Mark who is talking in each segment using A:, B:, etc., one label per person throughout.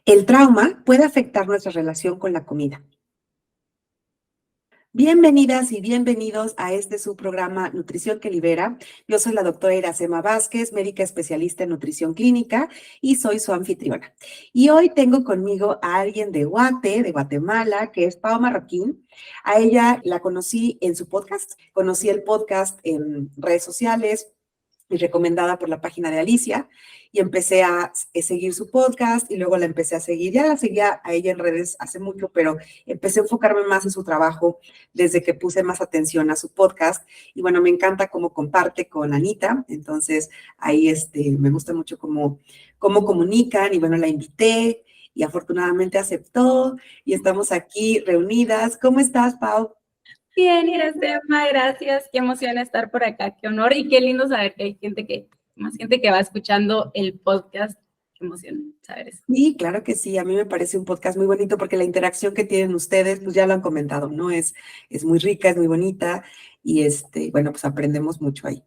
A: El trauma puede afectar nuestra relación con la comida. Bienvenidas y bienvenidos a su programa Nutrición que Libera. Yo soy la doctora Iracema Vázquez, médica especialista en nutrición clínica y soy su anfitriona. Y hoy tengo conmigo a alguien de Guate, de Guatemala, que es Pau Marroquín. A ella la conocí en su podcast, conocí el podcast en redes sociales y recomendada por la página de Alicia, y empecé a seguir su podcast y luego la empecé a seguir. Ya la seguía a ella en redes hace mucho, pero empecé a enfocarme más en su trabajo desde que puse más atención a su podcast. Y bueno, me encanta cómo comparte con Anita, entonces ahí me gusta mucho cómo comunican, y bueno, la invité y afortunadamente aceptó y estamos aquí reunidas. ¿Cómo estás, Pau?
B: Bien, Iracema, gracias. Qué emoción estar por acá, qué honor y qué lindo saber que hay más gente que va escuchando el podcast. Qué emoción saber eso.
A: Sí, claro que sí. A mí me parece un podcast muy bonito porque la interacción que tienen ustedes, pues ya lo han comentado, ¿no? Es muy rica, es muy bonita y bueno, pues aprendemos mucho ahí.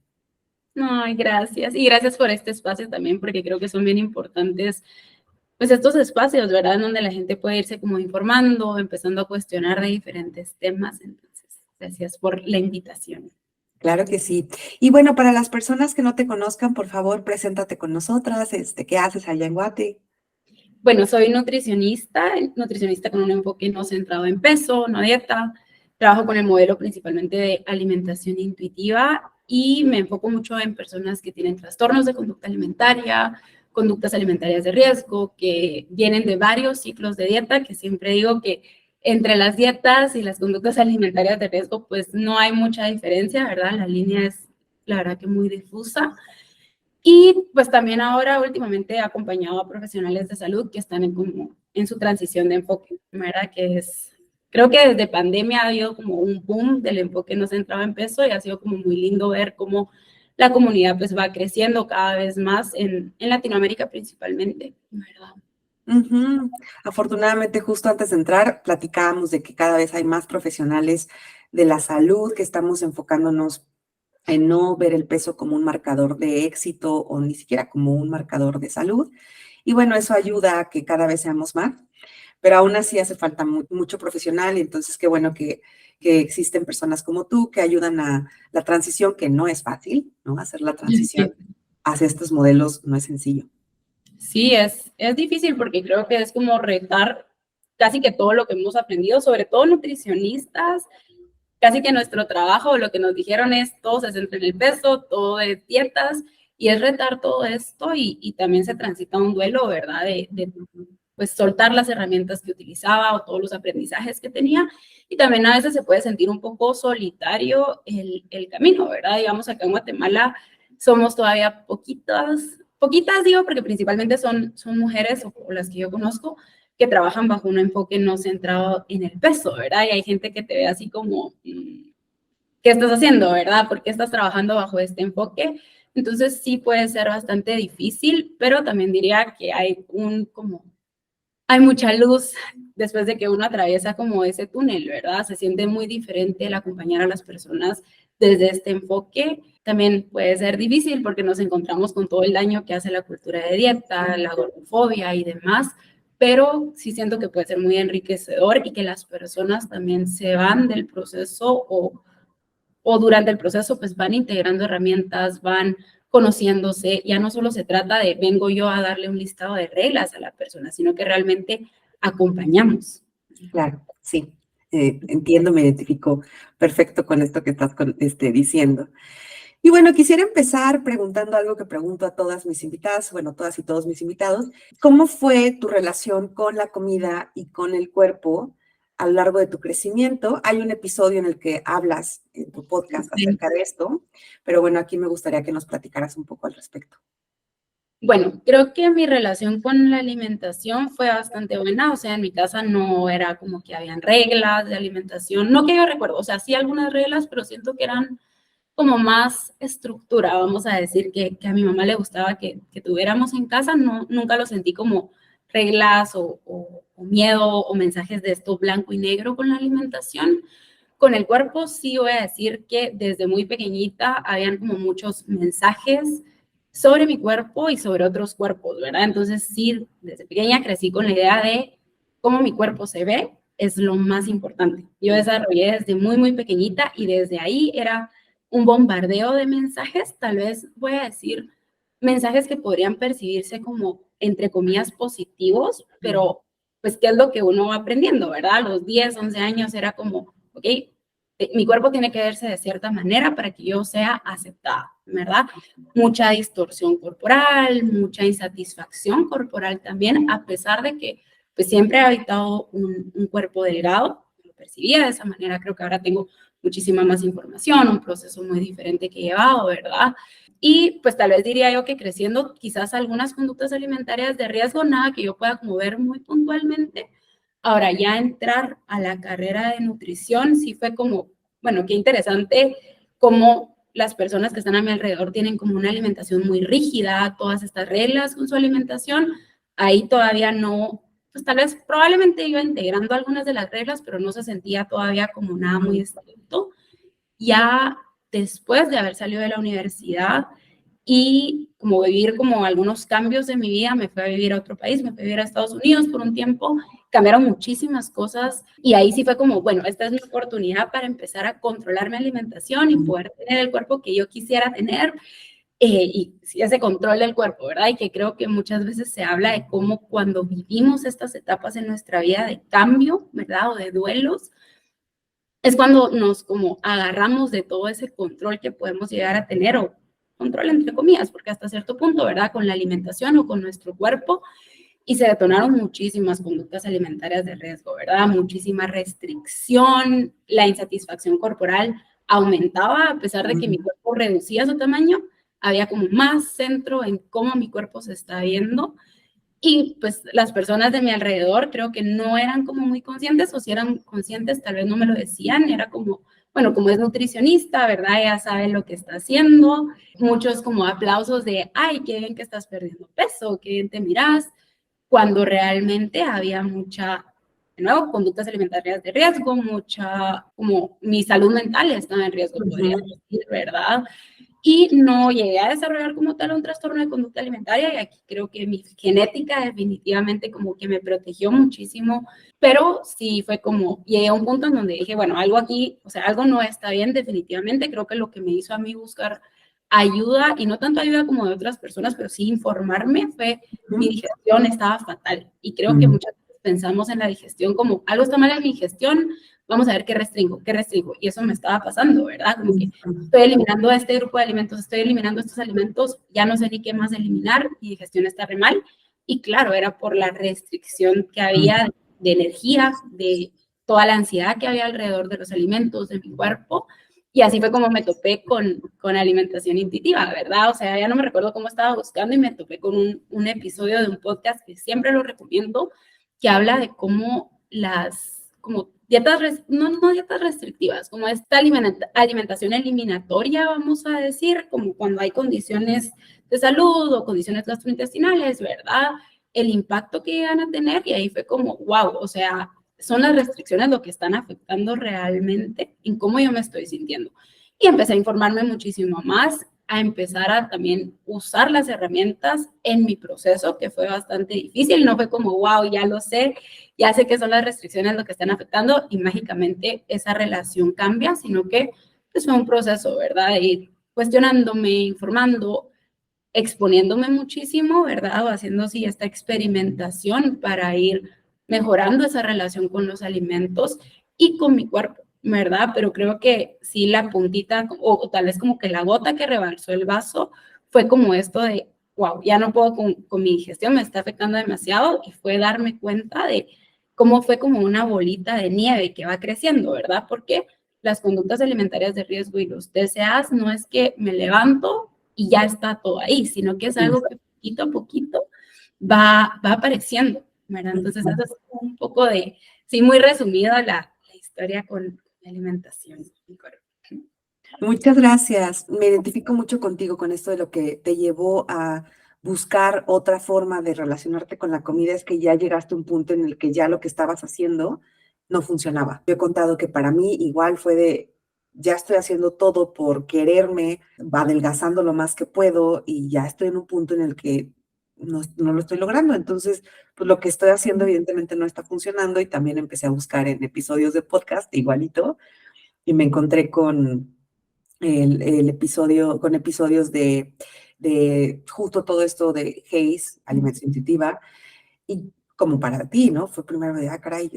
B: Ay, gracias. Y gracias por este espacio también, porque creo que son bien importantes, pues estos espacios, ¿verdad? En donde la gente puede irse como informando, empezando a cuestionar de diferentes temas. Entonces, gracias por la invitación.
A: Claro que sí. Y bueno, para las personas que no te conozcan, por favor, preséntate con nosotras. ¿Qué haces allá en Guate?
B: Bueno, soy nutricionista con un enfoque no centrado en peso, no dieta. Trabajo con el modelo principalmente de alimentación intuitiva y me enfoco mucho en personas que tienen trastornos de conducta alimentaria, conductas alimentarias de riesgo, que vienen de varios ciclos de dieta, que siempre digo que entre las dietas y las conductas alimentarias de riesgo, pues no hay mucha diferencia, ¿verdad? La línea es, la verdad, que muy difusa. Y pues también ahora últimamente he acompañado a profesionales de salud que están en su transición de enfoque, ¿verdad? Creo que desde pandemia ha habido como un boom del enfoque no centrado en peso y ha sido como muy lindo ver cómo la comunidad pues va creciendo cada vez más en Latinoamérica principalmente, ¿verdad?
A: Afortunadamente, justo antes de entrar, platicábamos de que cada vez hay más profesionales de la salud que estamos enfocándonos en no ver el peso como un marcador de éxito o ni siquiera como un marcador de salud. Y bueno, eso ayuda a que cada vez seamos más, pero aún así hace falta mucho profesional, y entonces qué bueno que existen personas como tú que ayudan a la transición, que no es fácil, ¿no? Hacer la transición hacia estos modelos no es sencillo.
B: Sí, es difícil porque creo que es como retar casi que todo lo que hemos aprendido, sobre todo nutricionistas. Casi que nuestro trabajo, lo que nos dijeron es todo se centra en el peso, todo es dietas, y es retar todo esto y también se transita un duelo, ¿verdad? Pues soltar las herramientas que utilizaba o todos los aprendizajes que tenía, y también a veces se puede sentir un poco solitario el camino, ¿verdad? Digamos, acá en Guatemala somos todavía poquitas digo, porque principalmente son mujeres o las que yo conozco, que trabajan bajo un enfoque no centrado en el peso, ¿verdad? Y hay gente que te ve así como, ¿qué estás haciendo, verdad? ¿Por qué estás trabajando bajo este enfoque? Entonces sí puede ser bastante difícil, pero también diría que hay mucha luz después de que uno atraviesa como ese túnel, ¿verdad? Se siente muy diferente el acompañar a las personas desde este enfoque. También puede ser difícil porque nos encontramos con todo el daño que hace la cultura de dieta, la gordofobia y demás, pero sí siento que puede ser muy enriquecedor y que las personas también se van del proceso o durante el proceso pues van integrando herramientas, van conociéndose. Ya no solo se trata de vengo yo a darle un listado de reglas a la persona, sino que realmente acompañamos.
A: Claro, sí. Entiendo, me identifico perfecto con esto que estás diciendo. Y bueno, quisiera empezar preguntando algo que pregunto a todas mis invitadas, bueno, todas y todos mis invitados. ¿Cómo fue tu relación con la comida y con el cuerpo a lo largo de tu crecimiento? Hay un episodio en el que hablas en tu podcast
B: Sí.
A: acerca de esto, pero bueno, aquí me gustaría que nos platicaras un poco al respecto.
B: Bueno, creo que mi relación con la alimentación fue bastante buena, o sea, en mi casa no era como que habían reglas de alimentación, no que yo recuerdo, o sea, sí algunas reglas, pero siento que eran como más estructura, vamos a decir, que a mi mamá le gustaba que tuviéramos en casa. No, nunca lo sentí como reglas o miedo o mensajes de esto blanco y negro con la alimentación. Con el cuerpo sí voy a decir que desde muy pequeñita habían como muchos mensajes sobre mi cuerpo y sobre otros cuerpos, ¿verdad? Entonces, sí, desde pequeña crecí con la idea de cómo mi cuerpo se ve es lo más importante. Yo desarrollé desde muy, muy pequeñita y desde ahí era un bombardeo de mensajes, tal vez voy a decir mensajes que podrían percibirse como, entre comillas, positivos, pero pues, ¿qué es lo que uno va aprendiendo, verdad? A los 10, 11 años era como, ok, mi cuerpo tiene que verse de cierta manera para que yo sea aceptada, ¿verdad? Mucha distorsión corporal, mucha insatisfacción corporal también, a pesar de que pues siempre he habitado un cuerpo delgado, lo percibía de esa manera, creo que ahora tengo muchísima más información, un proceso muy diferente que he llevado, ¿verdad? Y pues tal vez diría yo que creciendo quizás algunas conductas alimentarias de riesgo, nada que yo pueda como ver muy puntualmente. Ahora ya entrar a la carrera de nutrición sí fue como, bueno, qué interesante cómo las personas que están a mi alrededor tienen como una alimentación muy rígida, todas estas reglas con su alimentación. Ahí todavía no, pues tal vez probablemente iba integrando algunas de las reglas, pero no se sentía todavía como nada muy estricto. Ya después de haber salido de la universidad y como vivir como algunos cambios de mi vida, me fui a vivir a otro país, me fui a vivir a Estados Unidos por un tiempo, cambiaron muchísimas cosas y ahí sí fue como, bueno, esta es mi oportunidad para empezar a controlar mi alimentación y poder tener el cuerpo que yo quisiera tener. Y sí, ese control del cuerpo, ¿verdad? Y que creo que muchas veces se habla de cómo cuando vivimos estas etapas en nuestra vida de cambio, ¿verdad? O de duelos, es cuando nos como agarramos de todo ese control que podemos llegar a tener, o control entre comillas, porque hasta cierto punto, ¿verdad? Con la alimentación o con nuestro cuerpo, y se detonaron muchísimas conductas alimentarias de riesgo, ¿verdad? Muchísima restricción, la insatisfacción corporal aumentaba a pesar de que mi cuerpo reducía su tamaño, había como más centro en cómo mi cuerpo se está viendo. Y pues las personas de mi alrededor creo que no eran como muy conscientes, o si eran conscientes tal vez no me lo decían, era como, bueno, como es nutricionista, ¿verdad? Ella sabe lo que está haciendo, muchos como aplausos de, ay, qué bien que estás perdiendo peso, qué bien te miras, cuando realmente había mucha, de nuevo, conductas alimentarias de riesgo, mucha, como mi salud mental estaba en riesgo, podría decir, ¿verdad? Y no llegué a desarrollar como tal un trastorno de conducta alimentaria, y aquí creo que mi genética definitivamente como que me protegió muchísimo, pero sí fue como, llegué a un punto en donde dije, bueno, algo aquí, o sea, algo no está bien definitivamente. Creo que lo que me hizo a mí buscar ayuda, y no tanto ayuda como de otras personas, pero sí informarme, fue mi digestión estaba fatal, y creo que muchas veces pensamos en la digestión como, algo está mal en mi digestión, vamos a ver qué restringo, y eso me estaba pasando, ¿verdad? Como que estoy eliminando este grupo de alimentos, estoy eliminando estos alimentos, ya no sé ni qué más eliminar, mi digestión está re mal. Y claro, era por la restricción que había de energía, de toda la ansiedad que había alrededor de los alimentos, de mi cuerpo. Y así fue como me topé con alimentación intuitiva, ¿verdad? O sea, ya no me recuerdo cómo estaba buscando y me topé con un episodio de un podcast que siempre lo recomiendo, que habla de cómo las, como dietas, no dietas restrictivas, como esta alimentación eliminatoria, vamos a decir, como cuando hay condiciones de salud o condiciones gastrointestinales, ¿verdad? El impacto que llegan a tener, y ahí fue como, wow, o sea, son las restricciones lo que están afectando realmente en cómo yo me estoy sintiendo. Y empecé a informarme muchísimo más, a empezar a también usar las herramientas en mi proceso, que fue bastante difícil. No fue como, wow, ya sé que son las restricciones lo que están afectando y mágicamente esa relación cambia, sino que pues, fue un proceso, ¿verdad? De ir cuestionándome, informando, exponiéndome muchísimo, ¿verdad? O haciendo así esta experimentación para ir mejorando esa relación con los alimentos y con mi cuerpo, ¿verdad? Pero creo que sí la puntita, o tal vez como que la gota que rebalsó el vaso, fue como esto de, wow, ya no puedo con mi digestión, me está afectando demasiado, y fue darme cuenta de cómo fue como una bolita de nieve que va creciendo, ¿verdad? Porque las conductas alimentarias de riesgo y los TCAs no es que me levanto y ya está todo ahí, sino que es algo que poquito a poquito va apareciendo, ¿verdad? Entonces, eso es un poco de, sí, muy resumida la historia con la alimentación.
A: Muchas gracias. Me identifico mucho contigo con esto de lo que te llevó a buscar otra forma de relacionarte con la comida, es que ya llegaste a un punto en el que ya lo que estabas haciendo no funcionaba. Yo he contado que para mí igual fue de, ya estoy haciendo todo por quererme, adelgazando lo más que puedo y ya estoy en un punto en el que no lo estoy logrando. Entonces, pues lo que estoy haciendo evidentemente no está funcionando y también empecé a buscar en episodios de podcast igualito y me encontré con el episodio, con episodios de justo todo esto de HAES, alimentación intuitiva, y como para ti, ¿no? Fue primero de, caray,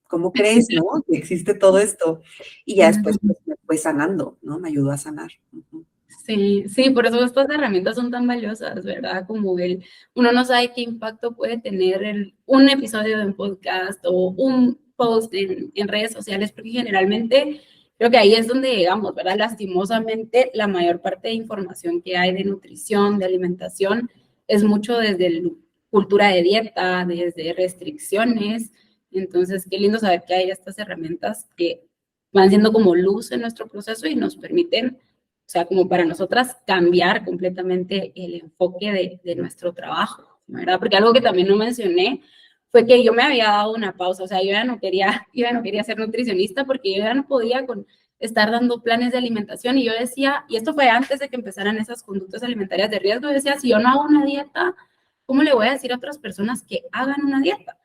A: ¿cómo crees, no? Que existe todo esto. Y ya después pues, me fue sanando, ¿no? Me ayudó a sanar. Ujú.
B: Sí, sí, por eso estas herramientas son tan valiosas, ¿verdad? Como uno no sabe qué impacto puede tener un episodio de un podcast o un post en redes sociales, porque generalmente creo que ahí es donde llegamos, ¿verdad? Lastimosamente, la mayor parte de información que hay de nutrición, de alimentación, es mucho desde cultura de dieta, desde restricciones. Entonces, qué lindo saber que hay estas herramientas que van siendo como luz en nuestro proceso y nos permiten, o sea, como para nosotras cambiar completamente el enfoque de nuestro trabajo, ¿verdad? Porque algo que también no mencioné fue que yo me había dado una pausa, o sea, yo ya no quería ser nutricionista porque yo ya no podía estar dando planes de alimentación y yo decía, y esto fue antes de que empezaran esas conductas alimentarias de riesgo, yo decía, si yo no hago una dieta, ¿cómo le voy a decir a otras personas que hagan una dieta?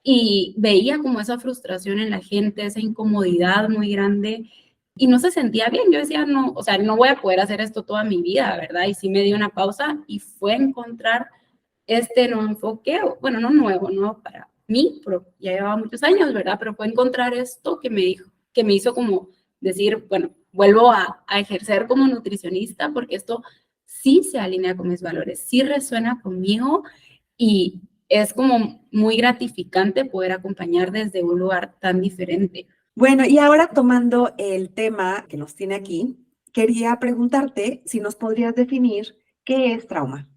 B: Y veía como esa frustración en la gente, esa incomodidad muy grande y no se sentía bien. Yo decía, no, o sea, no voy a poder hacer esto toda mi vida, ¿verdad? Y sí me di una pausa y fue encontrar este nuevo enfoque, bueno, no nuevo, no para mí, pero ya llevaba muchos años, ¿verdad? Pero fue encontrar esto que me dijo, que me hizo como decir, bueno, vuelvo a ejercer como nutricionista porque esto sí se alinea con mis valores, sí resuena conmigo y es como muy gratificante poder acompañar desde un lugar tan diferente.
A: Bueno, y ahora tomando el tema que nos tiene aquí, quería preguntarte si nos podrías definir qué es trauma.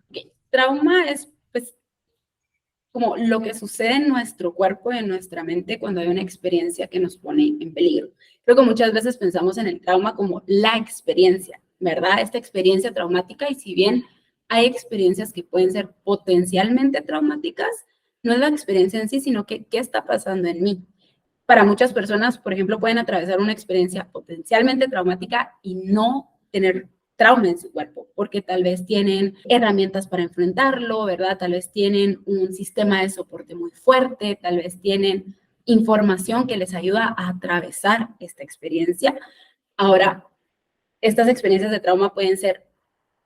B: Okay. Trauma es pues como lo que sucede en nuestro cuerpo y en nuestra mente cuando hay una experiencia que nos pone en peligro. Creo que muchas veces pensamos en el trauma como la experiencia, ¿verdad? Esta experiencia traumática y si bien hay experiencias que pueden ser potencialmente traumáticas, no es la experiencia en sí, sino que qué está pasando en mí. Para muchas personas, por ejemplo, pueden atravesar una experiencia potencialmente traumática y no tener trauma en su cuerpo, porque tal vez tienen herramientas para enfrentarlo, ¿verdad? Tal vez tienen un sistema de soporte muy fuerte, tal vez tienen información que les ayuda a atravesar esta experiencia. Ahora, estas experiencias de trauma pueden ser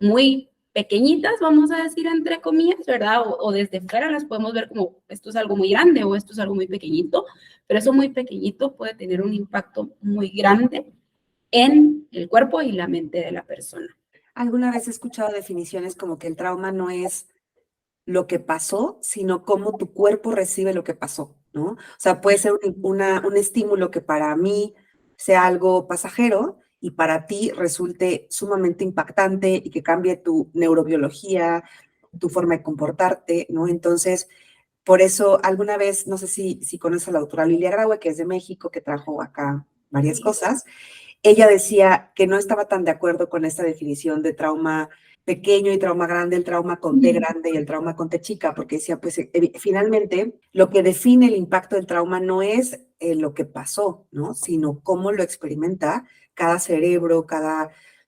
B: muy pequeñitas, vamos a decir entre comillas, ¿verdad? O desde fuera las podemos ver como esto es algo muy grande o esto es algo muy pequeñito, pero eso muy pequeñito puede tener un impacto muy grande en el cuerpo y la mente de la persona.
A: Alguna vez he escuchado definiciones como que el trauma no es lo que pasó, sino cómo tu cuerpo recibe lo que pasó, ¿no? O sea, puede ser un estímulo que para mí sea algo pasajero y para ti resulte sumamente impactante y que cambie tu neurobiología, tu forma de comportarte, ¿no? Entonces, por eso alguna vez, no sé si conoces a la doctora Lilia Graue, que es de México, que trajo acá varias cosas, ella decía que no estaba tan de acuerdo con esta definición de trauma pequeño y trauma grande, el trauma con T grande y el trauma con T chica, porque decía, pues finalmente lo que define el impacto del trauma no es lo que pasó, ¿no? Sino cómo lo experimenta cada cerebro,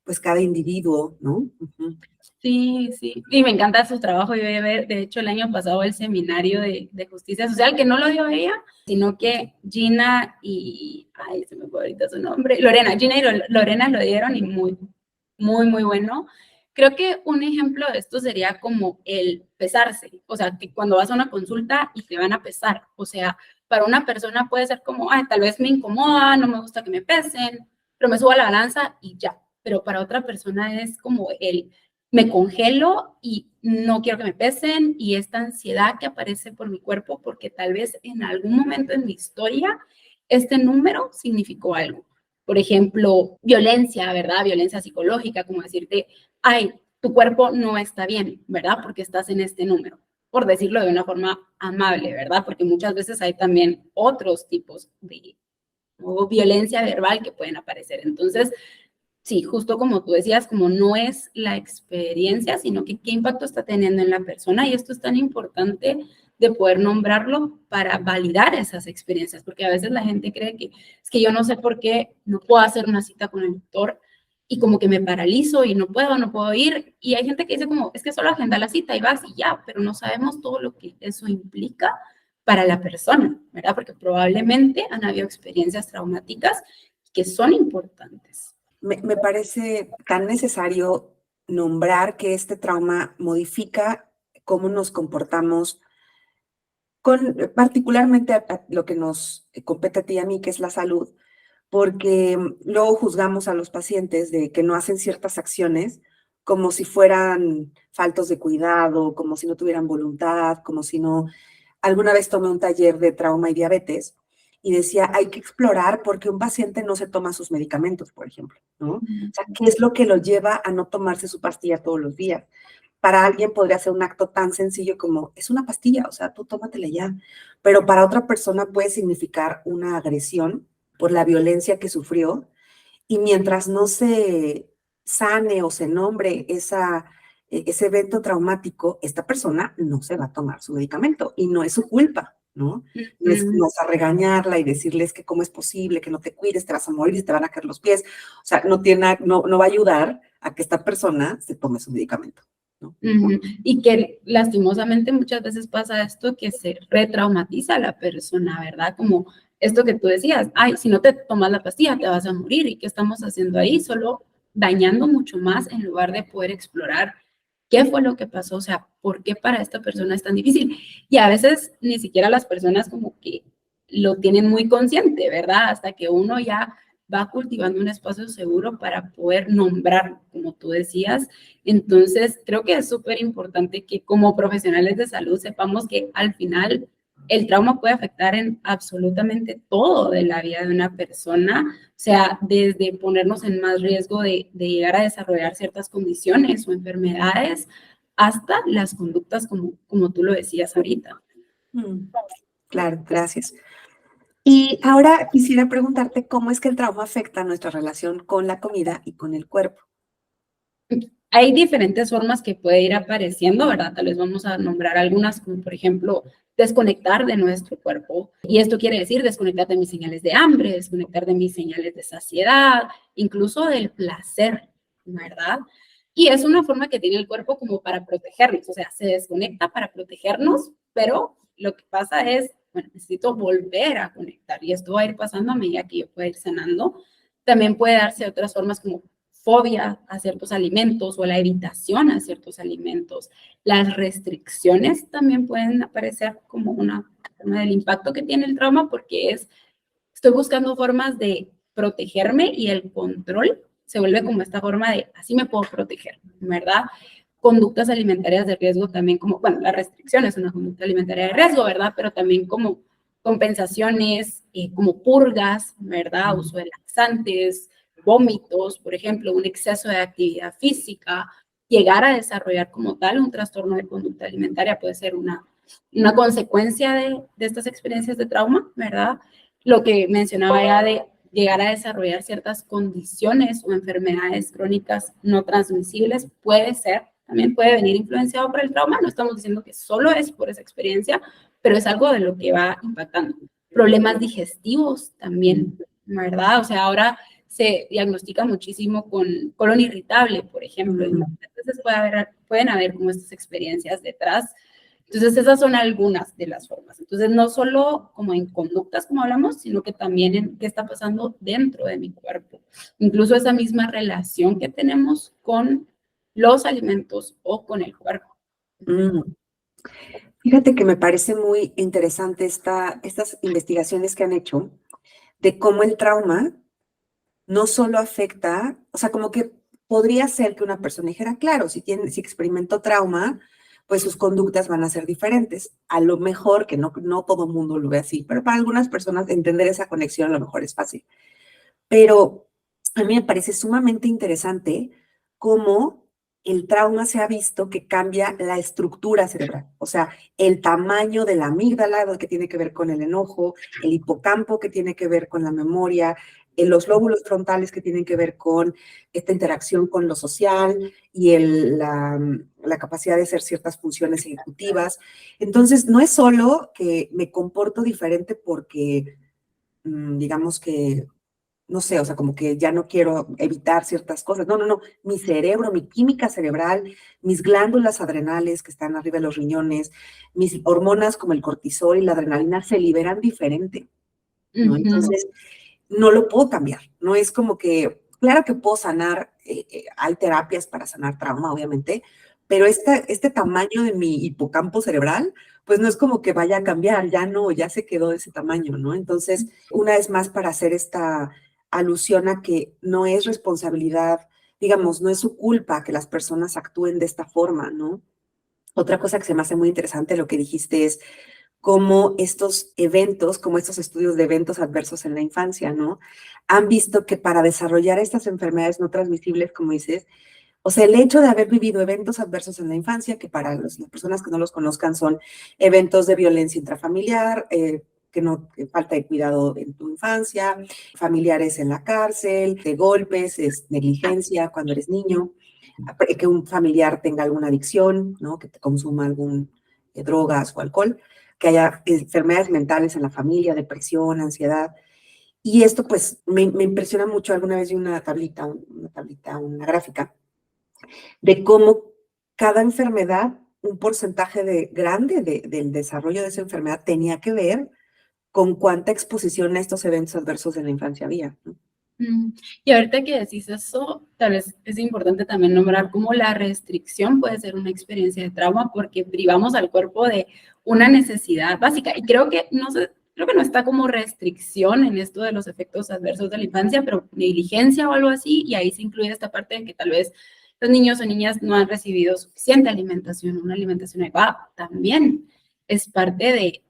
A: pues cada individuo, ¿no? Uh-huh.
B: Sí, sí, y me encanta su trabajo. Yo de hecho, el año pasado el seminario de justicia social, que no lo dio ella, sino que Gina y, ay, se me fue ahorita su nombre, Lorena, Gina y Lorena lo dieron y muy, muy, muy bueno. Creo que un ejemplo de esto sería como el pesarse, o sea, que cuando vas a una consulta y te van a pesar, o sea, para una persona puede ser como, ay, tal vez me incomoda, no me gusta que me pesen, pero me subo a la balanza y ya, pero para otra persona es como me congelo y no quiero que me pesen y esta ansiedad que aparece por mi cuerpo porque tal vez en algún momento en mi historia este número significó algo. Por ejemplo, violencia, ¿verdad? Violencia psicológica, como decirte, ay, tu cuerpo no está bien, ¿verdad? Porque estás en este número, por decirlo de una forma amable, ¿verdad? Porque muchas veces hay también otros tipos de o violencia verbal que pueden aparecer. Entonces, sí, justo como tú decías, como no es la experiencia, sino que qué impacto está teniendo en la persona. Y esto es tan importante de poder nombrarlo para validar esas experiencias, porque a veces la gente cree que es que yo no sé por qué no puedo hacer una cita con el doctor y como que me paralizo y no puedo ir. Y hay gente que dice como, es que solo agenda la cita y vas y ya, pero no sabemos todo lo que eso implica para la persona, ¿verdad? Porque probablemente han habido experiencias traumáticas que son importantes.
A: Me parece tan necesario nombrar que este trauma modifica cómo nos comportamos con particularmente a lo que nos compete a ti y a mí, que es la salud, porque luego juzgamos a los pacientes de que no hacen ciertas acciones como si fueran faltos de cuidado, como si no tuvieran voluntad, como si no... Alguna vez tomé un taller de trauma y diabetes y decía, hay que explorar por qué un paciente no se toma sus medicamentos, por ejemplo, ¿no? O sea, ¿qué es lo que lo lleva a no tomarse su pastilla todos los días? Para alguien podría ser un acto tan sencillo como, es una pastilla, o sea, tú tómatela ya. Pero para otra persona puede significar una agresión por la violencia que sufrió. Y mientras no se sane o se nombre ese evento traumático, esta persona no se va a tomar su medicamento y no es su culpa, ¿no? No es a regañarla y decirles que cómo es posible, que no te cuides, te vas a morir, te van a caer los pies. O sea, no va a ayudar a que esta persona se tome su medicamento, ¿no?
B: Y que lastimosamente muchas veces pasa esto que se retraumatiza a la persona, ¿verdad? Como esto que tú decías, ay, si no te tomas la pastilla te vas a morir. ¿Y qué estamos haciendo ahí? Solo dañando mucho más en lugar de poder explorar qué fue lo que pasó, o sea, por qué para esta persona es tan difícil. Y a veces ni siquiera las personas como que lo tienen muy consciente, ¿verdad? Hasta que uno ya va cultivando un espacio seguro para poder nombrar, como tú decías. Entonces, creo que es súper importante que como profesionales de salud sepamos que al final el trauma puede afectar en absolutamente todo de la vida de una persona, o sea, desde ponernos en más riesgo de llegar a desarrollar ciertas condiciones o enfermedades hasta las conductas como tú lo decías ahorita.
A: Claro, gracias. Y ahora quisiera preguntarte cómo es que el trauma afecta nuestra relación con la comida y con el cuerpo.
B: Hay diferentes formas que puede ir apareciendo, ¿verdad? Tal vez vamos a nombrar algunas, como por ejemplo, desconectar de nuestro cuerpo. Y esto quiere decir desconectar de mis señales de hambre, desconectar de mis señales de saciedad, incluso del placer, ¿verdad? Y es una forma que tiene el cuerpo como para protegernos, o sea, se desconecta para protegernos, pero lo que pasa es, bueno, necesito volver a conectar y esto va a ir pasando a medida que yo pueda ir sanando. También puede darse otras formas como fobia a ciertos alimentos o la evitación a ciertos alimentos. Las restricciones también pueden aparecer como una forma del impacto que tiene el trauma porque estoy buscando formas de protegerme y el control se vuelve como esta forma de así me puedo proteger, ¿verdad? Conductas alimentarias de riesgo también como, bueno, la restricción es una conducta alimentaria de riesgo, ¿verdad? Pero también como compensaciones, como purgas, ¿verdad? Uso de laxantes, vómitos, por ejemplo, un exceso de actividad física, llegar a desarrollar como tal un trastorno de conducta alimentaria puede ser una consecuencia de estas experiencias de trauma, ¿verdad? Lo que mencionaba ya de llegar a desarrollar ciertas condiciones o enfermedades crónicas no transmisibles puede ser, también puede venir influenciado por el trauma, no estamos diciendo que solo es por esa experiencia, pero es algo de lo que va impactando. Problemas digestivos también, ¿verdad? O sea, ahora se diagnostica muchísimo con colon irritable, por ejemplo. Entonces pueden haber como estas experiencias detrás. Entonces esas son algunas de las formas. Entonces no solo como en conductas como hablamos, sino que también en qué está pasando dentro de mi cuerpo. Incluso esa misma relación que tenemos con los alimentos o con el cuerpo.
A: Fíjate que me parece muy interesante estas investigaciones que han hecho de cómo el trauma no solo afecta, o sea, como que podría ser que una persona dijera, claro, si experimentó trauma, pues sus conductas van a ser diferentes. A lo mejor, que no todo el mundo lo ve así, pero para algunas personas entender esa conexión a lo mejor es fácil. Pero a mí me parece sumamente interesante cómo el trauma se ha visto que cambia la estructura cerebral, o sea, el tamaño de la amígdala, que tiene que ver con el enojo, el hipocampo, que tiene que ver con la memoria, en los lóbulos frontales que tienen que ver con esta interacción con lo social y la capacidad de hacer ciertas funciones ejecutivas. Entonces, no es solo que me comporto diferente porque, digamos que, no sé, o sea, como que ya no quiero evitar ciertas cosas. No, no, no. Mi cerebro, mi química cerebral, mis glándulas adrenales que están arriba de los riñones, mis hormonas como el cortisol y la adrenalina se liberan diferente, ¿no?
B: Ujú.
A: Entonces, no lo puedo cambiar. No es como que, claro que puedo sanar, hay terapias para sanar trauma, obviamente, pero este tamaño de mi hipocampo cerebral, pues no es como que vaya a cambiar, ya no, ya se quedó de ese tamaño, ¿no? Entonces, una vez más, para hacer esta alusión a que no es responsabilidad, digamos, no es su culpa que las personas actúen de esta forma, ¿no? Otra cosa que se me hace muy interesante lo que dijiste es cómo estos eventos, como estos estudios de eventos adversos en la infancia, ¿no? Han visto que para desarrollar estas enfermedades no transmisibles, como dices, o sea, el hecho de haber vivido eventos adversos en la infancia, que para las personas que no los conozcan son eventos de violencia intrafamiliar, que falta de cuidado en tu infancia, familiares en la cárcel, de golpes, negligencia cuando eres niño, que un familiar tenga alguna adicción, ¿no? Que te consuma algún drogas o alcohol, que haya enfermedades mentales en la familia, depresión, ansiedad. Y esto pues me impresiona mucho. Alguna vez vi una gráfica de cómo cada enfermedad, un porcentaje grande del desarrollo de esa enfermedad tenía que ver con cuánta exposición a estos eventos adversos en la infancia había, ¿no?
B: Y ahorita que decís eso, tal vez es importante también nombrar cómo la restricción puede ser una experiencia de trauma porque privamos al cuerpo de una necesidad básica. Y creo que no está como restricción en esto de los efectos adversos de la infancia, pero negligencia o algo así, y ahí se incluye esta parte de que tal vez los niños o niñas no han recibido suficiente alimentación, una alimentación adecuada. También es parte de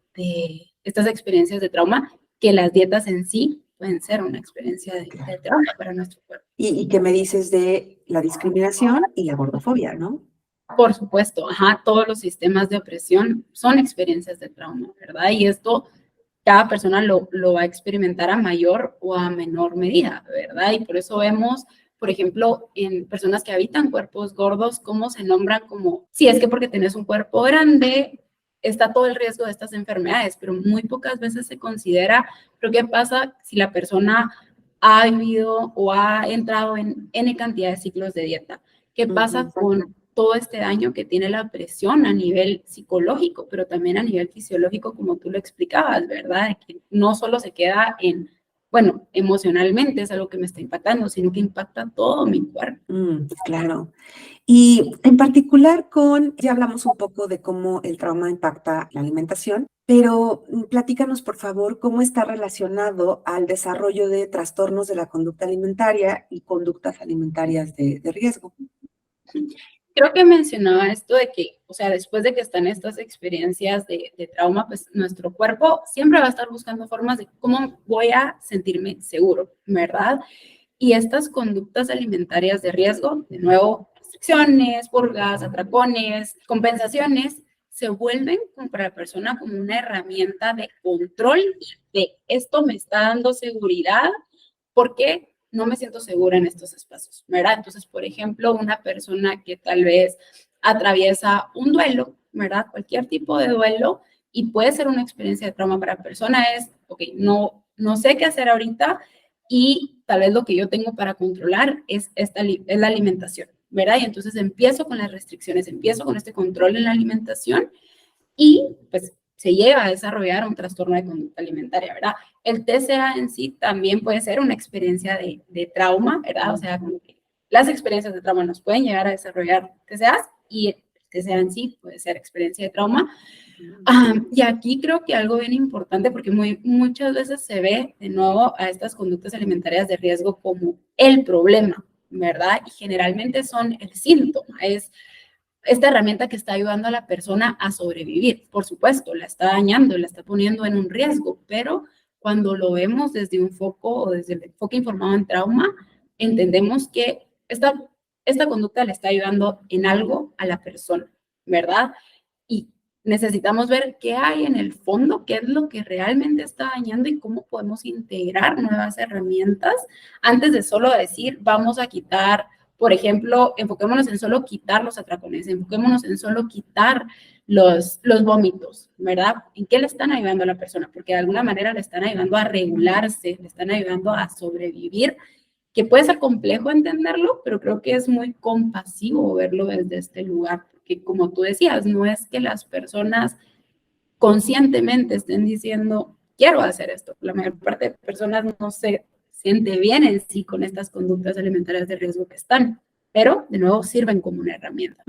B: estas experiencias de trauma que las dietas en sí pueden ser una experiencia de
A: Claro.
B: trauma para nuestro cuerpo.
A: Y qué me dices de la discriminación y la gordofobia, ¿no?
B: Por supuesto, ajá, todos los sistemas de opresión son experiencias de trauma, ¿verdad? Y esto cada persona lo va a experimentar a mayor o a menor medida, ¿verdad? Y por eso vemos, por ejemplo, en personas que habitan cuerpos gordos, cómo se nombran como, si es que porque tienes un cuerpo grande, está todo el riesgo de estas enfermedades, pero muy pocas veces se considera, pero ¿qué pasa si la persona ha vivido o ha entrado en N cantidad de ciclos de dieta? ¿Qué pasa con todo este daño que tiene la presión a nivel psicológico, pero también a nivel fisiológico, como tú lo explicabas, ¿verdad? Que no solo se queda en, bueno, emocionalmente es algo que me está impactando, sino que impacta todo mi cuerpo.
A: Claro. Y en particular ya hablamos un poco de cómo el trauma impacta la alimentación, pero platícanos, por favor, cómo está relacionado al desarrollo de trastornos de la conducta alimentaria y conductas alimentarias de riesgo.
B: Creo que mencionaba esto de que, o sea, después de que están estas experiencias de trauma, pues nuestro cuerpo siempre va a estar buscando formas de cómo voy a sentirme seguro, ¿verdad? Y estas conductas alimentarias de riesgo, de nuevo, restricciones, purgas, atracones, compensaciones, se vuelven para la persona como una herramienta de control de esto me está dando seguridad porque no me siento segura en estos espacios, ¿verdad? Entonces, por ejemplo, una persona que tal vez atraviesa un duelo, ¿verdad? Cualquier tipo de duelo y puede ser una experiencia de trauma para la persona es, ok, no sé qué hacer ahorita, y tal vez lo que yo tengo para controlar es la alimentación, ¿verdad? Y entonces empiezo con las restricciones, empiezo con este control en la alimentación y pues se lleva a desarrollar un trastorno de conducta alimentaria, ¿verdad? El TCA en sí también puede ser una experiencia de trauma, ¿verdad? O sea, como que las experiencias de trauma nos pueden llegar a desarrollar TCAs y el TCA en sí puede ser experiencia de trauma. Y aquí creo que algo bien importante, porque muchas veces se ve de nuevo a estas conductas alimentarias de riesgo como el problema, ¿verdad? Y generalmente son el síntoma, es esta herramienta que está ayudando a la persona a sobrevivir. Por supuesto, la está dañando, la está poniendo en un riesgo, pero cuando lo vemos desde un foco o desde el enfoque informado en trauma, entendemos que esta conducta le está ayudando en algo a la persona, ¿verdad? Y necesitamos ver qué hay en el fondo, qué es lo que realmente está dañando y cómo podemos integrar nuevas herramientas antes de solo decir, vamos a quitar, por ejemplo, enfoquémonos en solo quitar los atracones, enfoquémonos en solo quitar los vómitos, ¿verdad? ¿En qué le están ayudando a la persona? Porque de alguna manera le están ayudando a regularse, le están ayudando a sobrevivir, que puede ser complejo entenderlo, pero creo que es muy compasivo verlo desde este lugar, porque como tú decías, no es que las personas conscientemente estén diciendo, quiero hacer esto. La mayor parte de personas no se siente bien en sí con estas conductas alimentarias de riesgo que están, pero de nuevo sirven como una herramienta.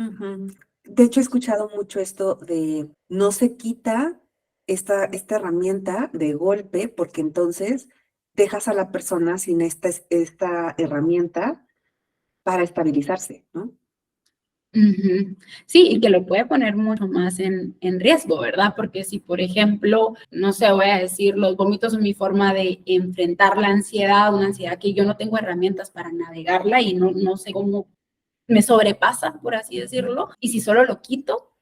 A: De hecho, he escuchado mucho esto de no se quita esta herramienta de golpe, porque entonces dejas a la persona sin esta herramienta para estabilizarse, ¿no?
B: Sí, y que lo puede poner mucho más en riesgo, ¿verdad? Porque si, por ejemplo, no sé, voy a decir, los vómitos son mi forma de enfrentar la ansiedad, una ansiedad que yo no tengo herramientas para navegarla y no sé cómo me sobrepasa, por así decirlo, y si solo lo quito,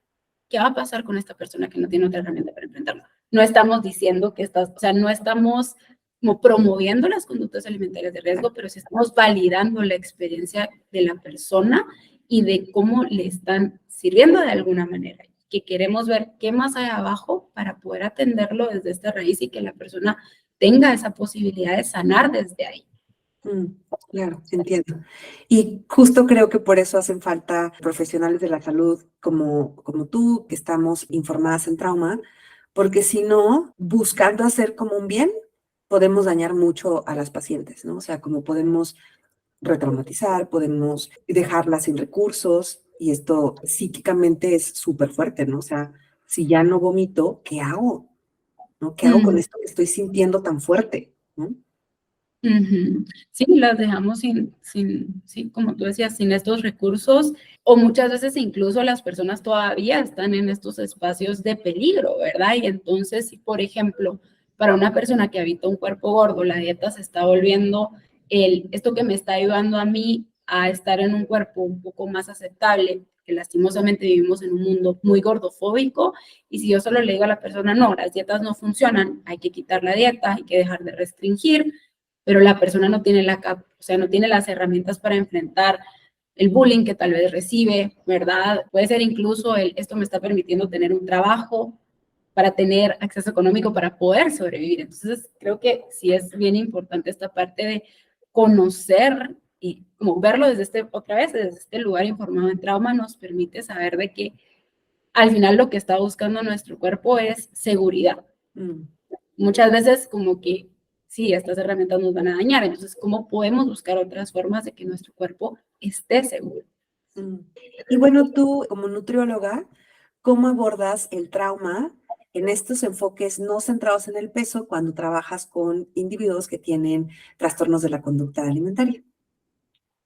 B: ¿qué va a pasar con esta persona que no tiene otra herramienta para enfrentarlo? No estamos diciendo que estás, o sea, no estamos como promoviendo las conductas alimentarias de riesgo, pero sí estamos validando la experiencia de la persona y de cómo le están sirviendo de alguna manera. Que queremos ver qué más hay abajo para poder atenderlo desde esta raíz y que la persona tenga esa posibilidad de sanar desde ahí.
A: Claro, entiendo. Y justo creo que por eso hacen falta profesionales de la salud como tú, que estamos informadas en trauma, porque si no, buscando hacer como un bien, podemos dañar mucho a las pacientes, ¿no? O sea, como podemos retraumatizar, podemos dejarlas sin recursos y esto psíquicamente es súper fuerte, ¿no? O sea, si ya no vomito, ¿qué hago? ¿No? ¿Qué hago con esto que estoy sintiendo tan fuerte? ¿No?
B: Sí, las dejamos sí, como tú decías, sin estos recursos, o muchas veces incluso las personas todavía están en estos espacios de peligro, ¿verdad? Y entonces, si por ejemplo, para una persona que habita un cuerpo gordo, la dieta se está volviendo esto que me está ayudando a mí a estar en un cuerpo un poco más aceptable, que lastimosamente vivimos en un mundo muy gordofóbico, y si yo solo le digo a la persona, no, las dietas no funcionan, hay que quitar la dieta, hay que dejar de restringir, pero la persona no tiene o sea, no tiene las herramientas para enfrentar el bullying que tal vez recibe, ¿verdad? Puede ser incluso esto me está permitiendo tener un trabajo para tener acceso económico para poder sobrevivir. Entonces, creo que sí es bien importante esta parte de conocer y como verlo otra vez, desde este lugar informado en trauma, nos permite saber de que al final lo que está buscando nuestro cuerpo es seguridad. Muchas veces como que sí, estas herramientas nos van a dañar, entonces, ¿cómo podemos buscar otras formas de que nuestro cuerpo esté seguro?
A: Y bueno, tú como nutrióloga, ¿cómo abordas el trauma en estos enfoques no centrados en el peso cuando trabajas con individuos que tienen trastornos de la conducta alimentaria?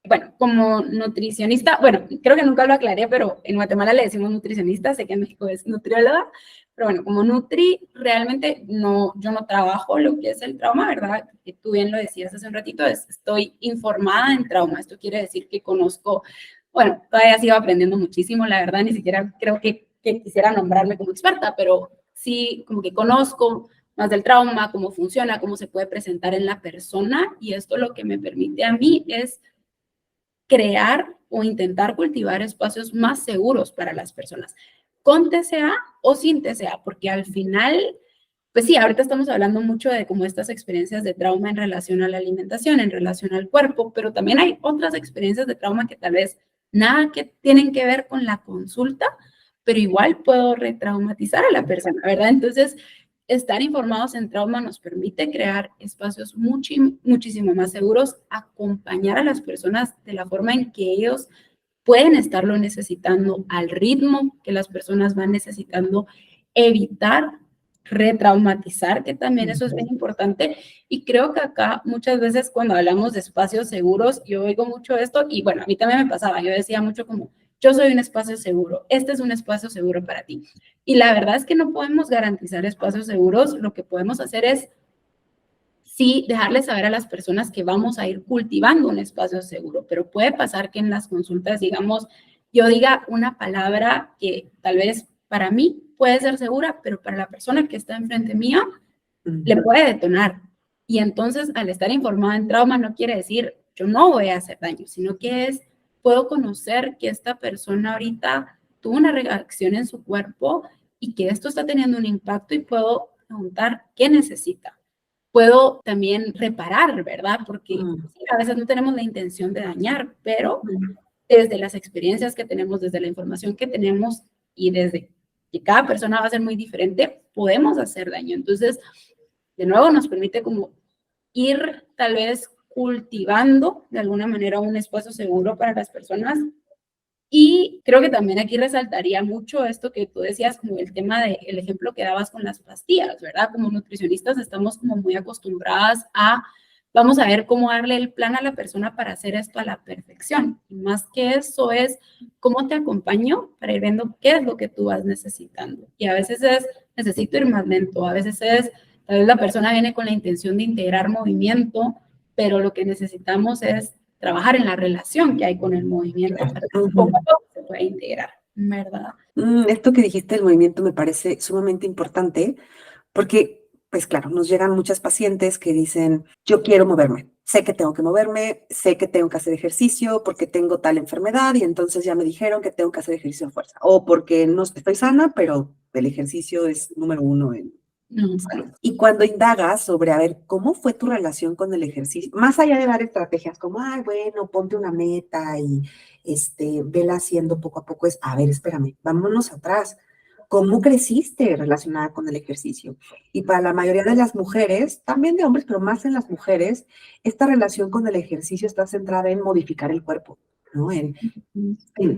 B: Bueno, como nutricionista, bueno, creo que nunca lo aclaré, pero en Guatemala le decimos nutricionista, sé que en México es nutrióloga, pero bueno, como nutri, realmente no, yo no trabajo lo que es el trauma, ¿verdad? Que tú bien lo decías hace un ratito, estoy informada en trauma, esto quiere decir que conozco, bueno, todavía sigo aprendiendo muchísimo, la verdad, ni siquiera creo que quisiera nombrarme como experta, pero sí, como que conozco más del trauma, cómo funciona, cómo se puede presentar en la persona, y esto lo que me permite a mí es crear o intentar cultivar espacios más seguros para las personas, con TCA o sin TCA, porque al final, pues sí, ahorita estamos hablando mucho de como estas experiencias de trauma en relación a la alimentación, en relación al cuerpo, pero también hay otras experiencias de trauma que tal vez nada que tienen que ver con la consulta, pero igual puedo retraumatizar a la persona, ¿verdad? Entonces, estar informados en trauma nos permite crear espacios muchísimo más seguros, acompañar a las personas de la forma en que ellos pueden estarlo necesitando, al ritmo que las personas van necesitando, evitar retraumatizar, que también eso es bien importante. Y creo que acá muchas veces cuando hablamos de espacios seguros, yo oigo mucho esto y bueno, a mí también me pasaba, yo decía mucho como, yo soy un espacio seguro, este es un espacio seguro para ti. Y la verdad es que no podemos garantizar espacios seguros, lo que podemos hacer es sí dejarles saber a las personas que vamos a ir cultivando un espacio seguro, pero puede pasar que en las consultas, digamos, yo diga una palabra que tal vez para mí puede ser segura, pero para la persona que está enfrente mía, le puede detonar. Y entonces, al estar informada en trauma, no quiere decir, yo no voy a hacer daño, sino que es, puedo conocer que esta persona ahorita tuvo una reacción en su cuerpo y que esto está teniendo un impacto y puedo preguntar qué necesita. Puedo también reparar, ¿verdad? Porque sí, a veces no tenemos la intención de dañar, pero desde las experiencias que tenemos, desde la información que tenemos y desde que cada persona va a ser muy diferente, podemos hacer daño. Entonces, de nuevo, nos permite como ir tal vez cultivando de alguna manera un espacio seguro para las personas. Y creo que también aquí resaltaría mucho esto que tú decías, como el tema del ejemplo que dabas con las pastillas, ¿verdad? Como nutricionistas estamos como muy acostumbradas a, vamos a ver cómo darle el plan a la persona para hacer esto a la perfección. Y más que eso es cómo te acompaño para ir viendo qué es lo que tú vas necesitando. Y a veces es, necesito ir más lento, a veces es, tal vez la persona viene con la intención de integrar movimiento, pero lo que necesitamos es trabajar en la relación que hay con el movimiento para que poco a poco se pueda integrar, ¿verdad?
A: Esto que dijiste del movimiento me parece sumamente importante porque, pues claro, nos llegan muchas pacientes que dicen, yo quiero moverme, sé que tengo que moverme, sé que tengo que hacer ejercicio porque tengo tal enfermedad y entonces ya me dijeron que tengo que hacer ejercicio de fuerza o porque no estoy sana, pero el ejercicio es número uno en salud. Y cuando indagas sobre, a ver, ¿cómo fue tu relación con el ejercicio? Más allá de dar estrategias como, ay, bueno, ponte una meta y vela haciendo poco a poco, es, a ver, espérame, vámonos atrás. ¿Cómo creciste relacionada con el ejercicio? Y para la mayoría de las mujeres, también de hombres, pero más en las mujeres, esta relación con el ejercicio está centrada en modificar el cuerpo, ¿no? En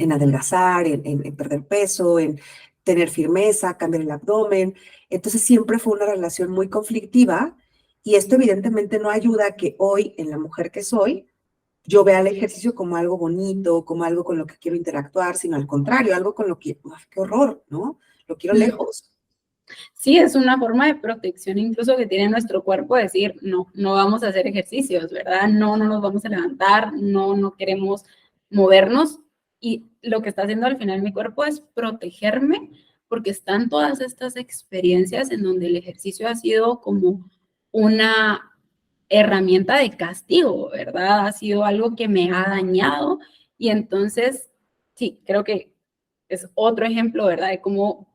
A: adelgazar, en perder peso, en tener firmeza, cambiar el abdomen. Entonces siempre fue una relación muy conflictiva y esto evidentemente no ayuda a que hoy, en la mujer que soy, yo vea el ejercicio como algo bonito, como algo con lo que quiero interactuar, sino al contrario, algo con lo que, ¡uf, qué horror!, ¿no? Lo quiero lejos.
B: Sí, es una forma de protección incluso que tiene nuestro cuerpo, decir, no, no vamos a hacer ejercicios, ¿verdad? No, no nos vamos a levantar, no, no queremos movernos. Y lo que está haciendo al final mi cuerpo es protegerme, porque están todas estas experiencias en donde el ejercicio ha sido como una herramienta de castigo, ¿verdad? Ha sido algo que me ha dañado. Y entonces, sí, creo que es otro ejemplo, ¿verdad? De cómo